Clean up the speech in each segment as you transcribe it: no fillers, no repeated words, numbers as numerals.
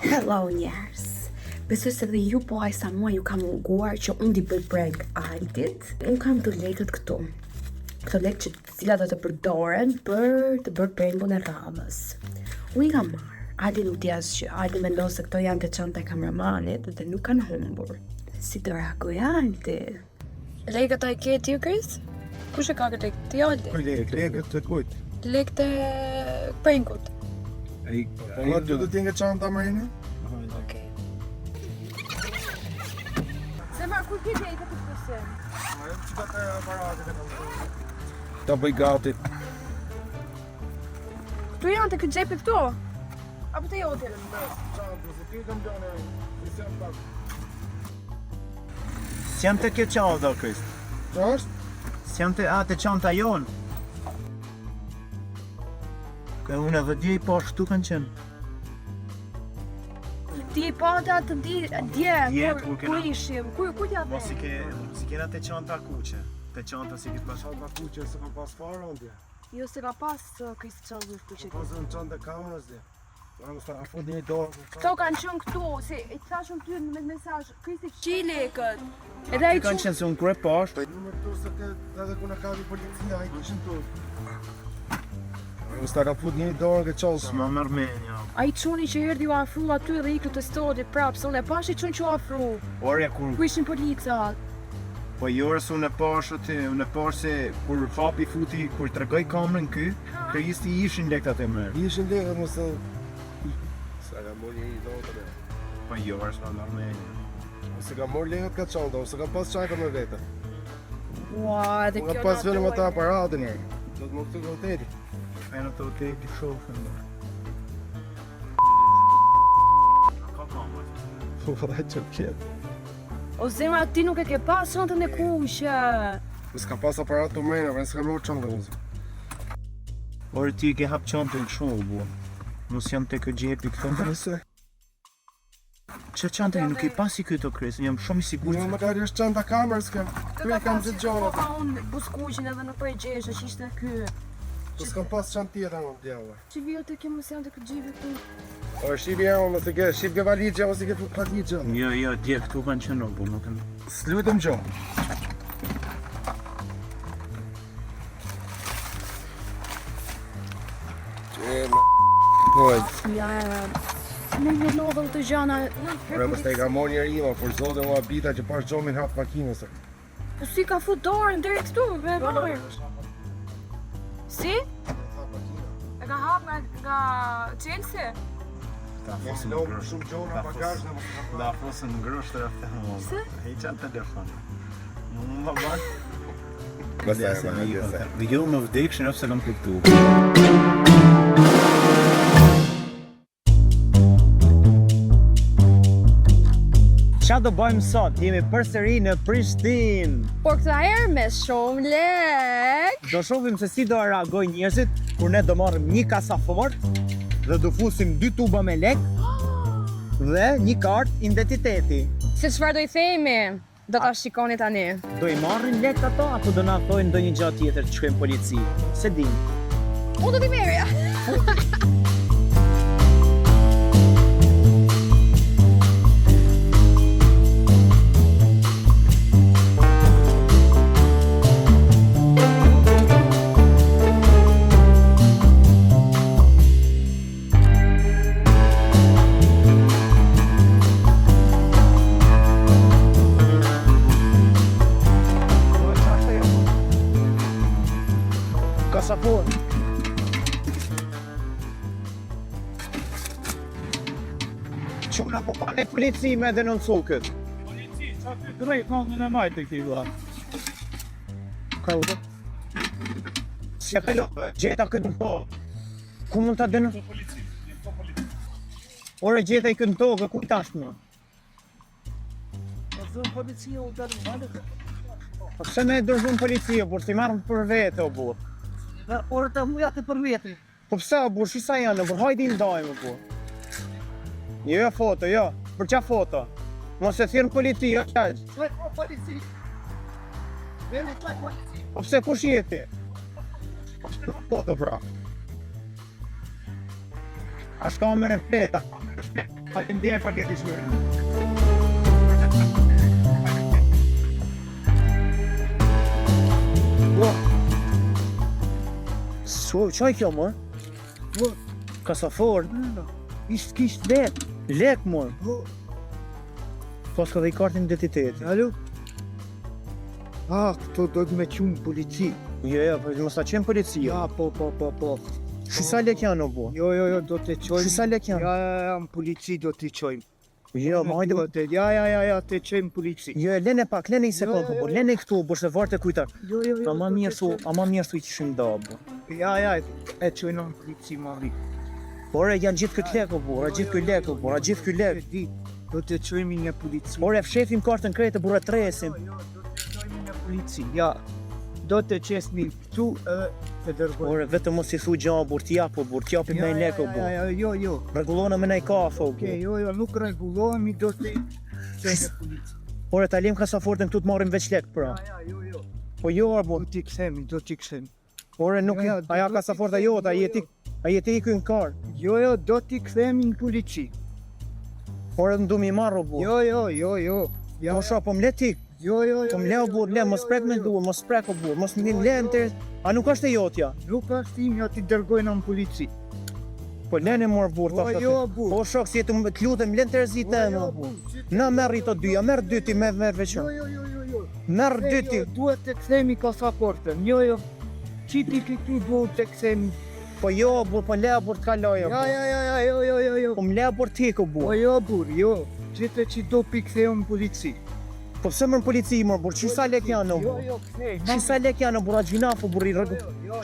Hello njerës. Besoj se dhe ju po ajsa mua ju kam munguar që unë t'i bëj prek Altit. Unë kam të lekët këtu. Këto lekë që cilat do të përdoren për të bërë pengun e radhës. Unë i kam marrë. Alti nuk di asgjë. Alti mendon se këto janë të çanta e kameramanit dhe nuk kanë humbur. Si do reagoj Alti? Lekët e ke ti Kris? Kush e ka këtë lekë? Ti Alti? Lekët të kujt? Lekët e pengut. Po do të tinga çanta Marina? Okej. Se ma kur ke lekët të përsem? Ajo çka të aparatit e kam. Ta bëj gati. Tu janë të këtë gjepi këtu? Apo të jote? Çanta, se ti kam dhënë sistem pak. S'jam të kjo çanta, Kris. Ç'është? S'jam të atë çanta jon. Ka unë vëdje i poshtu kanë qenë. Ti pa të dje, Dje, kur kena- ishim, kur t'ja Mos si kena të çanta kuqe. Të çanta si këtë bashkë. Çanta kuqe se kam pas fare ndje. Jo se ka pas Kristë qëllë ku që Pas në çanta kamerës dhe. Unë sta afu një dorë. Këto kanë qënë këtu, se i të thashëm ty me mesazh, Kristi qi lekët. Edhe ai Kanë qenë se unë kre poshtë. Numër tu se ke edhe kuna ka policia ai kishin tu. Unë sta ka fut një dorë ke çollës. S'ma mërë menja. ai çuni që erdhi u afru aty dhe ikë të stodi prapë, se unë e pash i çun që u afru. Orja kur Ku ishin polica. po jorës unë e poshtë aty, unë e poshtë se kur papi futi, kur tregoj kamerën ky, Kristi ishin lektat e mërë. Ishin lekët mos e sa ka morë një dorë. Po jorë s'ma mërë menja. Ose ka morë lekët ka çanta, ose ka pas çajta me vete. Ua, dhe Unë kjo ka pas na vetëm dojnë. ata aparatin e. Do të më këtë hoteli. E në të hotel t'i shofën. Ka kamerë. Po valla që kjetë. O zemra ti nuk e ke pas çantën e kuqe. S'ka pas aparat të mrejnë, vërën s'ka morë çanta mëzë. Orë ti ke hap çantën shumë, bu. Mos jam të këtë gjepi këtë. Nëse, Që çantën nuk i pasi këto Kris, jam shumë i sigurt. unë më ka është çanta kamerës ke. Këtu e kam gjithë Po gjonat. pa unë buskuqin edhe nuk po e gjesha që ishte ky. Po s'kam pas çantë tjetër më djalla. Që vjo të kemë se janë të këtë gjive këtu. O shqipi e unë, nëse ke shqip ke valigja, ose ke valigja. Jo, dje këtu kanë qenë, bu, nuk kanë. S'lutëm gjo. Po, Ja, me një lodhën të gjana. bre mos te ka morë një rima, por zote më abita që pas gjomin hap makinës. Po si ka fut dorën deri këtu, be marr. Si? E ka hap nga Chelsea? Ta Mos fosin lopë shumë gjona bagazh në mos. Da fosin ngrosht rreth e Se? Heqa telefon. Më bak. Bëse, bëse. Video më vdekshin ose kam këtu. Qa do bëjmë sot? Jemi përsëri në Prishtinë. Por këta herë me shumë lek. Do shohim se si do reagojnë njerëzit kur ne do marrim një kasafort dhe do fusim 2 tuba me lek dhe një kartë identiteti. Se çfarë do i themi? Do ta shikoni tani. Do i marrin lek ato apo do na thojnë ndonjë gjë tjetër të shkojmë polici? Se di. Unë do t'i merja. Kasaport. Quna po pa ne polici me denoncukët. Polici, qa ty drejt nëndën e majtë të këti vla. Ka u do? Si e këllo, gjeta këtë në tokë. Ku mund ta denon? Polici, një to polici. Ore gjeta i këtë në tokë, ku tash më? Po pse me dërzun policia, por si marrëm për vete, o burr. Orë të muja të për vete. Po pse, o burr, shisa janë, o burr, hajdi ndajmë, o burr. Jo, foto, jo. Për qa foto? Mos e thirr policia, qaq. Polici. Veni të polici. Po pse kush je ti? Po të pra. A shka me në fleta. Faleminderit për këtë shmërë. So, qaj kjo mor? Kasafor? Ishtë kisht lek. Lek mor? Po s'ka dhe i kartin identiteti. Alo? Këto do të me qunë polici. Jo, po mos ta qenë policia. Ja, po. Shisa lek janë o bo? Jo, do të qojmë. Shisa lek janë? Ja, në polici do të qojmë. Jo, ma hajde. Ja, të qojmë polici. Jo, lene pak, lene i sekundë, bo. Lene këtu, bo, se varte kujta. Jo. Ama mirë su i qishim da, bo. Ja, e qojnë në polici, mari. Ore, janë gjithë këtë lek, o bo, gjithë këtë lek, o bo, gjithë këtë lek. Do të qojmë një polici. Ore, fshefim kartën krejtë, burra tresim. Jo, do të qojmë një polici, ja. Do të qesmi këtu edhe të dërgojmë. Ore, vetëm mos i thu gja, bur, t'japo, bur, t'japi me lek, o bo. Jo. Regulona me nej kafe, o bo. Jo, nuk regulohemi, do të qojmë polici. Ore, ta lim kasafortën këtu të marim veç lek, pra. Jo. Po jo, bo. Do t'i kthemi. Ore, nuk, aja kasaforta jota, a jeti i kënë kar. Jo, do t'i kthemi në polici. Ore, ndu mi marro, bo. Jo. Po sha, po m'le tik. Jo. Po m'le o bur, le, mos prek me duhe, mos prek o bur, mos m'le në interes. A nuk është e jotja? Nuk është imja t'i dërgojnë në polici. Po lene mor bur, ta shtë. Jo, bur. Po shok, si jetu të lutem, m'le interesit e më bur. Na merri të dyja, merr dyti, merr veçon. Jo. Merr dyti. Duhet të kthemi kasaportën. Jo. Qiti këtu duhet të kthemi. Po jo, bur, po le bur të kaloj. Jo. Po m'le bur t'iko bur. Po jo, bur, jo. Gjithë që do pi ktheu në polici. Po pse më në polici mor bur, qisa lek janë o bur? Jo, kthej. Qisa lek janë o bur, a gjinafo bur i rrëgu.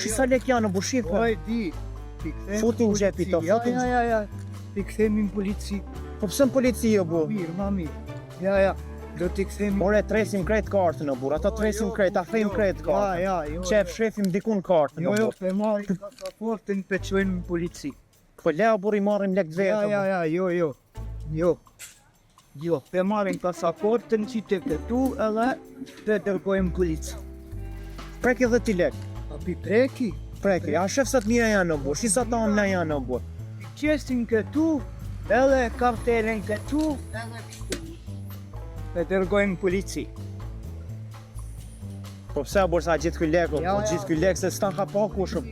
Qisa lek janë o bur, shifë. Po e di. Futin gjepi to, futin gjepi. Ja. Pi kthemi në polici. Po pse në polici o bur? Mami. Ja. Do t'i kthemi. Ore, tresim krejt kartën o bur, ata tresim krejt, a fejm krejt kartën. Ja. Qef, shefim dikun kartën o Jo, bur. pe marri kasaportën pe qojnë në polici. Po le o bur i marrim lek vetë. Ja, jo. Pe marrim kasaportën që të këtu edhe të dërgojmë polici. Preki dhe ti lek. A pi preki? Preki, a shef sa të mira janë o bur, shisa ta në janë o bur. Qesin këtu, edhe kartelen këtu, edhe kështu. Të dërgojmë polici. Po pse bur sa gjithë ky lek o Ja, bur, gjithë ky lek se s'ta ka pa kushëm.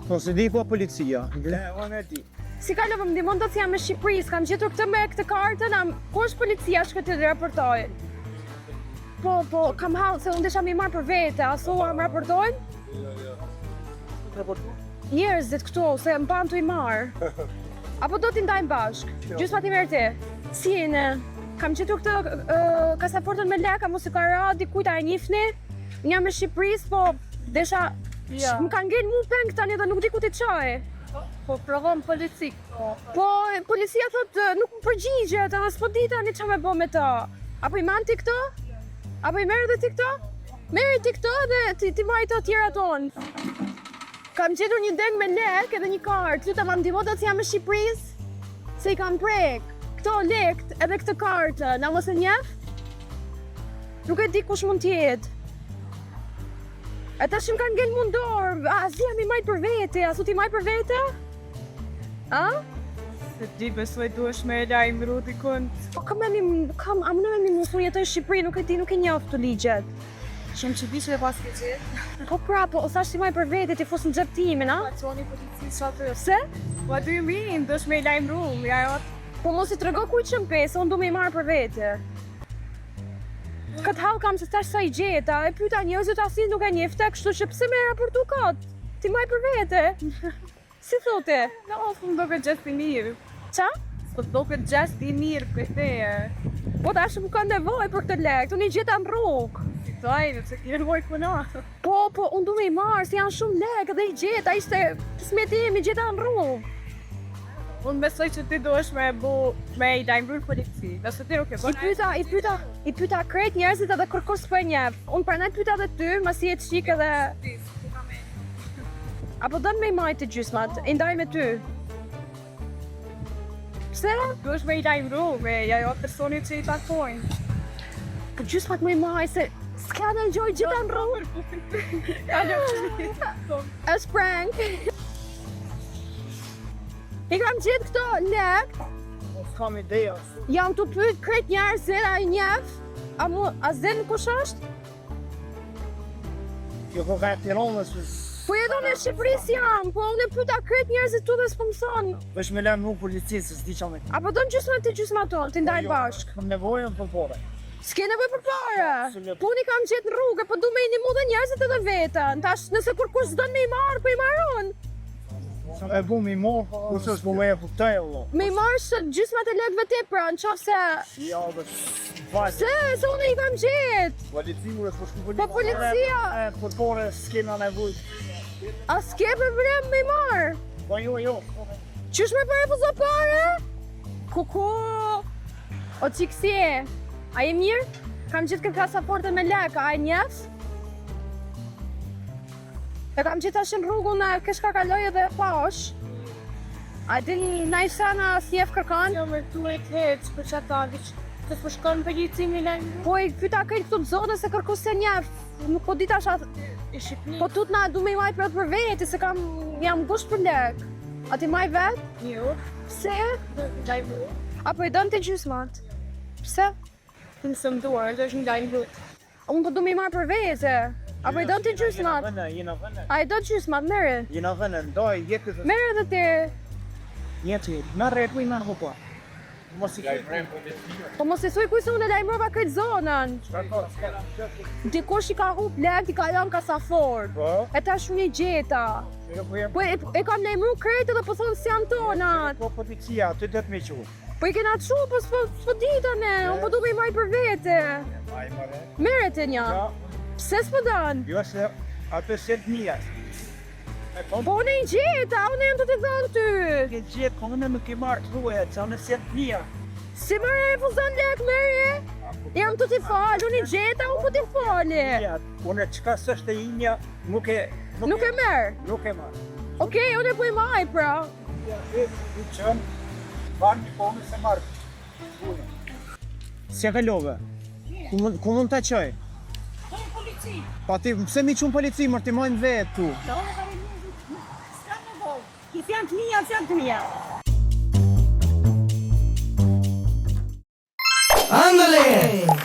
Po se di po policia. Unë e di. Si kalova më ndihmon të jam me Shqipërisë, kam gjetur këtë me këtë kartën, ku është policia që të raportoj? Po, kam hallë se unë desha mi marrë për vete, aso më raportojnë? Njerëzit këtu, se më pan të i marrë. Apo do t'i ndajmë bashkë? Gjysma ti merr ti. Si jene? Kam gjetur këtë kasaportën me lek, mos i ka ra dikujt a e njihni? Unë jam me Shqipërisë, po desha më kanë ngel mu peng tani dhe nuk di ku ti çaj. Po provon polici. Po policia thotë nuk më përgjigjet, edhe s'po di tani ç'a më bë me ta. Apo i man ti këto? Apo i merr edhe ti këto? Merri ti këto dhe ti marr të tjera tonë. Kam gjetur një deng me lek edhe një kartë. Lutem më ndihmo të jam në Shqipërisë. Se i kam prek. Këto lekt edhe këtë kartë, na mos e njeh? Nuk e di kush mund t'jetë. E tash më kanë ngel mundor, a si jam i majt për vete, a su ti majt për vete? A? Se di besoj duhesh me e lajmëru dikun. Po a më në e mi mësu jetoj në Shqipëri, nuk e njoftë të ligjet. Shem që dishe dhe pas ke gjithë. Po pra, po osa shi majt për vete, ti fos në gjep timin, a? Pa qoni polici që atë. Se? Po aty minë, duhesh me e lajmëru, ja jo. Po mos i trego kujt që m'pe, se unë du me i marrë për vete. Këtë hall kam se tash sa i gjeta, e pyeta njerëzit asi nuk e njefte, kështu që pse me raportu kot? Ti maj për vete. Si thote? No, më do këtë gjest i mirë. Qa? Po do këtë gjest i mirë për teje. Po tash më ka nevoj për këtë lek, unë i gjeta në rrugë. Si tajnë, se kjerë nevoj këna. Po, unë du me i marrë, se janë shumë lek dhe i gjeta, ishte smeti i gjeta në rrugë. Unë besoj që ti duhesh me i lajmëru në polici. Nëse ti nuk e bën. I pyeta krejt njerëzit edhe kërkos s'po e njeh. Unë pranaj pyeta edhe ty, masi jetë shik edhe... Apo dënë me i majtë të gjysmat, i ndaj me ty. Pse? Duhesh me i lajmëru me ajo personit që i takojnë. Po gjysë pak më i maj se s'ka në gjoj gjitha në rrugë. është prank. I kam gjithë këto lek. S'kam ideja. Jam të pyet krejt njerëzit, a i njef? A zden kush është? Jo po ka Tiranës, Po jeton në Shqipërisë jam, po unë e pyeta krejt njerëzit tu dhe s'po më thonë. veç me lem nuk policisë, s'di qa me. Apo do në gjysma ti gjysma tonë, ti ndajnë bashkë. Kam nevojën për pore. S'ke nevoj për para. Po unë i kam gjetë në rrugë, po du me i një mu dhe njerëzit edhe vetën. Tash nëse kur kush s'don me i marë, po i marron. E bu mi morë, kurse s'po me e kuptaj, Allah. Me i marë shë gjysmat e lekëve ti pra, në qofë se... Ja, dhe vajtë. Se unë i kam gjetë. Policia s'po shku Po policia, Për pore s'kena nevojë. a s'ke problem me i marë? Po jo. Qysh me për refuzo pare? Kuku! O qikësi e, a je mirë? Kam gjithë këtë pasaportën me lek, a e njef? E kam gjithë ashtë në rrugën e këshka kaloj edhe e pash. A din na i sana si jef kërkan? Jo me tu e t'hec për që ata të s'po shkon për gjithë me lajmëru. Po i pyta këtë këtu të zone se kërku se njef. Nuk po dita asha, I Shqipni. po tut na du me i maj për veti se jam gusht për lek. A ti maj vet? Jo, Pse? lajmëru. Apo i dënë të gjysmat? Pse? Të nësëm duar, të është një lajmëru. Unë po du me i marë për vete. Apo i dënë të gjysmat? Jena vënë. A i dënë gjysmat, mere? Jena vënë, ndoj, jetë të Mere dhe ti. jetë. Në rretu i në rrupa. Mos i Po mos i thuj kujse unë e lajmërova këtë zonën. Dikush i ka hup lek, i ka lënë kasafor. Po? E ta shumë i gjeta. Po e kam lajmëru krejtë dhe po thonë si janë tonat. Po policia, të det me qu. Po i kena qu, po s'po dita ne. Unë po du me i maj për vete. Mere të një. Ja, Pse s'po dënë? jo se atë set mija. Po unë e i gjeta, unë e jam të të dhënë ty. Ke gjithë, po në nuk i marrë të ruhe, që anë set mija. Si më refuzon lek, mere? Jam të t'i falë, unë i gjeta, unë po t'i falë. Unë qka sështë e inja, nuk e merë. Nuk e marrë. Okej, unë e po i maj, pra. I qënë, banë një kone se marrë. Se kalove? Ku mund të qoj? Pa ti, pse mi qunë polici, mërë ti majnë vetë tu? Janë të mija. Ándale.